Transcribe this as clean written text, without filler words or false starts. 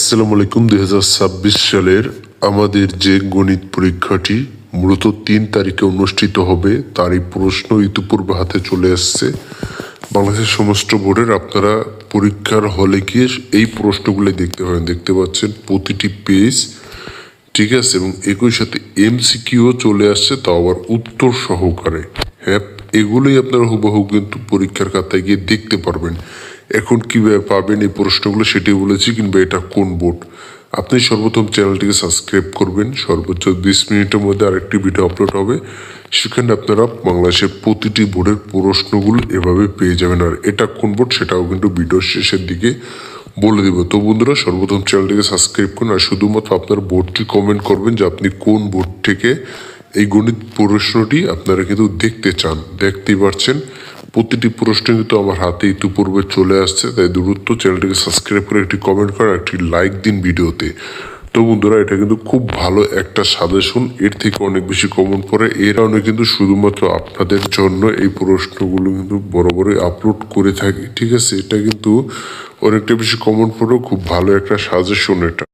আসসালামু আলাইকুম। 2026 সালের আমাদের যে গণিত পরীক্ষাটি মূলত 3 তারিখে অনুষ্ঠিত হবে তারই প্রশ্ন ইতিপূর্বে হাতে চলে আসছে বাংলাদেশের সমস্ত বোর্ডের। আপনারা পরীক্ষার হলে গিয়ে এই প্রশ্নগুলো দেখতে পাবেন, দেখতে পাচ্ছেন প্রতিটি পেজ, ঠিক আছে, এবং একই সাথে এমসিকিউ চলে আসছে, তাও আবার উত্তর সহকারে। হ্যাঁ, এগুলোই আপনারা হুবহু কিন্তু পরীক্ষার খাতায় গিয়ে দেখতে পারবেন। এখন কীভাবে পাবেন এই প্রশ্নগুলো সেটি বলেছি, কিংবা এটা কোন বোর্ড। আপনি সর্বপ্রথম চ্যানেলটিকে সাবস্ক্রাইব করবেন। সর্বোচ্চ 20 মিনিটের মধ্যে আরেকটি ভিডিও আপলোড হবে, সেখানে আপনারা বাংলাদেশের প্রতিটি বোর্ডের প্রশ্নগুলো এভাবে পেয়ে যাবেন। আর এটা কোন বোর্ড সেটাও কিন্তু ভিডিওর শেষের দিকে বলে দেবো। তো বন্ধুরা, সর্বপ্রথম চ্যানেলটিকে সাবস্ক্রাইব করুন আর শুধুমাত্র আপনার বোর্ডটি কমেন্ট করবেন যে আপনি কোন বোর্ড থেকে এই গণিত প্রশ্নটি আপনারা কিন্তু দেখতে চান। দেখতেই পাচ্ছেন প্রতিটি প্রশ্ন কিন্তু আমার হাতে ইতিপূর্বে চলে আসছে, তাই দ্রুত চ্যানেলটিকে সাবস্ক্রাইব করে একটি কমেন্ট করে একটি লাইক দিন ভিডিওতে। তো বন্ধুরা, এটা কিন্তু খুব ভালো একটা সাজেশন, এর থেকে অনেক বেশি কমন পড়ে। এর কারণে কিন্তু শুধুমাত্র আপনাদের জন্য এই প্রশ্নগুলো কিন্তু বরাবরই আপলোড করে থাকি, ঠিক আছে। এটা কিন্তু অনেকটা বেশি কমন পড়েও খুব ভালো একটা সাজেশন এটা।